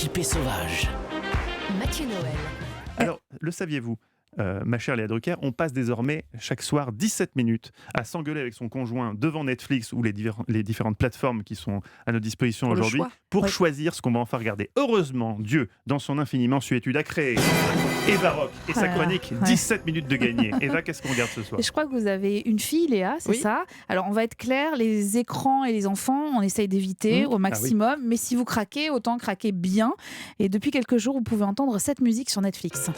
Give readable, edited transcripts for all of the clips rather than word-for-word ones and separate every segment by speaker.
Speaker 1: typé sauvage.
Speaker 2: Mathieu Noël.
Speaker 3: Alors, le saviez-vous, ma chère Léa Drucker, on passe désormais chaque soir 17 minutes à s'engueuler avec son conjoint devant Netflix ou les différentes plateformes qui sont à notre disposition
Speaker 4: Pour le
Speaker 3: aujourd'hui
Speaker 4: choix.
Speaker 3: pour
Speaker 4: Ouais.
Speaker 3: choisir ce qu'on va enfin regarder. Heureusement, Dieu, dans son infinie mansuétude, a créé Eva Rock et sa
Speaker 5: Voilà,
Speaker 3: chronique
Speaker 5: ouais.
Speaker 3: 17 minutes de gagné. Eva, qu'est-ce qu'on regarde ce soir?
Speaker 5: Et je crois que vous avez une fille, Léa, c'est
Speaker 4: Oui.
Speaker 5: ça? Alors, on va être clair, les écrans et les enfants, on essaye d'éviter au maximum. Mais si vous craquez, autant craquer bien. Et depuis quelques jours, vous pouvez entendre cette musique sur Netflix.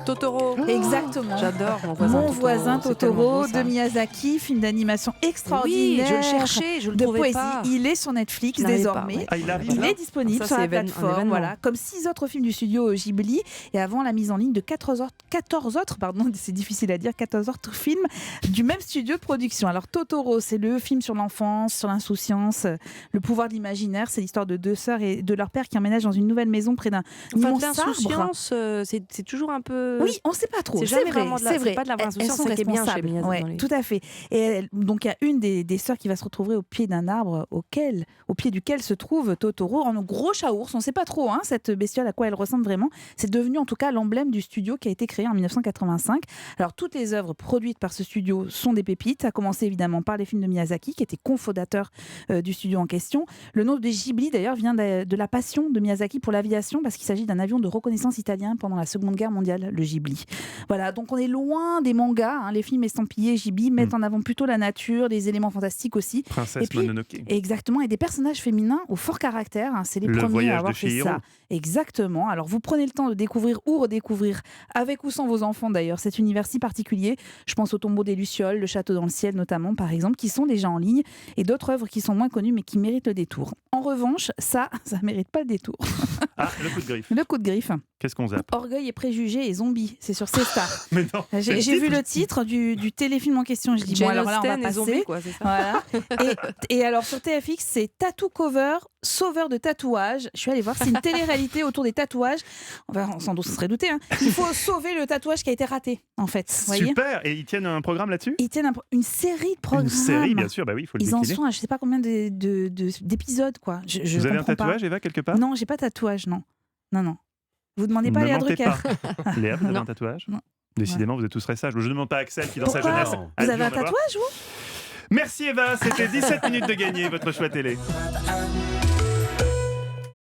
Speaker 4: Totoro.
Speaker 5: Exactement.
Speaker 4: J'adore
Speaker 5: Mon voisin
Speaker 4: C'est tellement
Speaker 5: Totoro
Speaker 4: beau, ça.
Speaker 5: de Miyazaki, film d'animation
Speaker 4: Oui,
Speaker 5: extraordinaire.
Speaker 4: je le cherchais, je le
Speaker 5: de
Speaker 4: trouvais
Speaker 5: poésie.
Speaker 4: pas.
Speaker 5: Il est sur Netflix
Speaker 4: Je n'arrivais
Speaker 5: désormais.
Speaker 4: pas, ouais.
Speaker 3: Ah, il arrive
Speaker 5: Il
Speaker 3: là
Speaker 5: est disponible
Speaker 4: Ça,
Speaker 5: sur
Speaker 4: c'est
Speaker 5: la
Speaker 4: un
Speaker 5: plateforme,
Speaker 4: événement.
Speaker 5: voilà, comme 6 autres films du studio Ghibli et avant la mise en ligne de 14 autres, c'est difficile à dire, 14 autres films du même studio de production. Alors Totoro, c'est le film sur l'enfance, sur l'insouciance, le pouvoir de l'imaginaire. C'est l'histoire de deux sœurs et de leur père qui emménagent dans une nouvelle maison près d'un
Speaker 4: Enfin,
Speaker 5: immense
Speaker 4: de
Speaker 5: arbre.
Speaker 4: l'insouciance, c'est toujours un peu.
Speaker 5: Oui, on ne sait pas trop.
Speaker 4: C'est jamais vraiment de la-
Speaker 5: c'est vrai.
Speaker 4: c'est pas de la vraie
Speaker 5: Elles
Speaker 4: insouciance,
Speaker 5: sont
Speaker 4: c'est ça qui est bien chez
Speaker 5: responsables.
Speaker 4: Miyazaki
Speaker 5: Ouais,
Speaker 4: dans les-
Speaker 5: tout à fait. Donc il y a une des sœurs qui va se retrouver au pied d'un arbre au pied duquel se trouve Totoro en gros chat ours. On ne sait pas trop cette bestiole à quoi elle ressemble vraiment. C'est devenu en tout cas l'emblème du studio qui a été créé en 1985. Alors toutes les œuvres produites par ce studio sont des pépites, à commencer évidemment par les films de Miyazaki qui était cofondateur du studio en question. Le nom de Ghibli d'ailleurs vient de la passion de Miyazaki pour l'aviation parce qu'il s'agit d'un avion de reconnaissance italien pendant la Seconde Guerre mondiale, le Ghibli. Voilà, donc on est loin des mangas. Les films estampillés Ghibli mettent en avant plutôt la nature, des éléments fantastiques aussi.
Speaker 3: Princesse
Speaker 5: Et puis,
Speaker 3: Mononoke.
Speaker 5: Exactement, et des personnages féminins au fort caractère. C'est les
Speaker 3: Le
Speaker 5: premiers
Speaker 3: voyage
Speaker 5: à avoir
Speaker 3: de
Speaker 5: fait
Speaker 3: Chihiro.
Speaker 5: ça. Exactement. Alors vous prenez le temps de découvrir ou redécouvrir, avec ou sans vos enfants d'ailleurs, cet univers si particulier. Je pense au Tombeau des Lucioles, Le Château dans le ciel notamment, par exemple, qui sont déjà en ligne, et d'autres œuvres qui sont moins connues mais qui méritent le détour. En revanche, ça mérite pas le détour.
Speaker 3: Ah, le coup de griffe.
Speaker 5: Le coup de griffe.
Speaker 3: Qu'est-ce qu'on zappe?
Speaker 5: Orgueil et préjugés et zombies. C'est sur C-Star.
Speaker 3: Mais non.
Speaker 5: J'ai vu le titre du téléfilm en question. Je dis bon,
Speaker 4: Jane
Speaker 5: alors là, on va
Speaker 4: Austen et
Speaker 5: passer.
Speaker 4: zombies, quoi, c'est ça.
Speaker 5: Voilà. Et alors sur TFX, c'est Tattoo Cover, sauveur de tatouages. Je suis allée voir, c'est une télé-réalité autour des tatouages. On s'en serait douté. Il faut sauver le tatouage qui a été raté, en fait. Vous voyez,
Speaker 3: Super. Et ils tiennent un programme là-dessus?
Speaker 5: ils tiennent une série de programmes.
Speaker 3: Une série, bien sûr. Bah oui, il faut le
Speaker 5: Ils en
Speaker 3: décliner.
Speaker 5: sont à je sais pas combien d'épisodes, quoi. Je
Speaker 3: Vous avez un
Speaker 5: comprends
Speaker 3: tatouage,
Speaker 5: pas.
Speaker 3: Eva, quelque part?
Speaker 5: Non, j'ai pas de tatouage, non. Non. Vous demandez pas à
Speaker 3: Ne
Speaker 5: Léa
Speaker 3: mentez
Speaker 5: Drucker.
Speaker 3: pas. Léa, vous avez
Speaker 5: Non.
Speaker 3: un tatouage?
Speaker 5: Non.
Speaker 3: Décidément, vous êtes tous très sages. Je ne demande pas à Axel qui, dans sa
Speaker 5: Pourquoi
Speaker 3: jeunesse,
Speaker 5: Vous
Speaker 3: a dû
Speaker 5: avez un
Speaker 3: en avoir.
Speaker 5: tatouage, vous
Speaker 3: Merci Eva, c'était 17 minutes de gagner votre choix télé.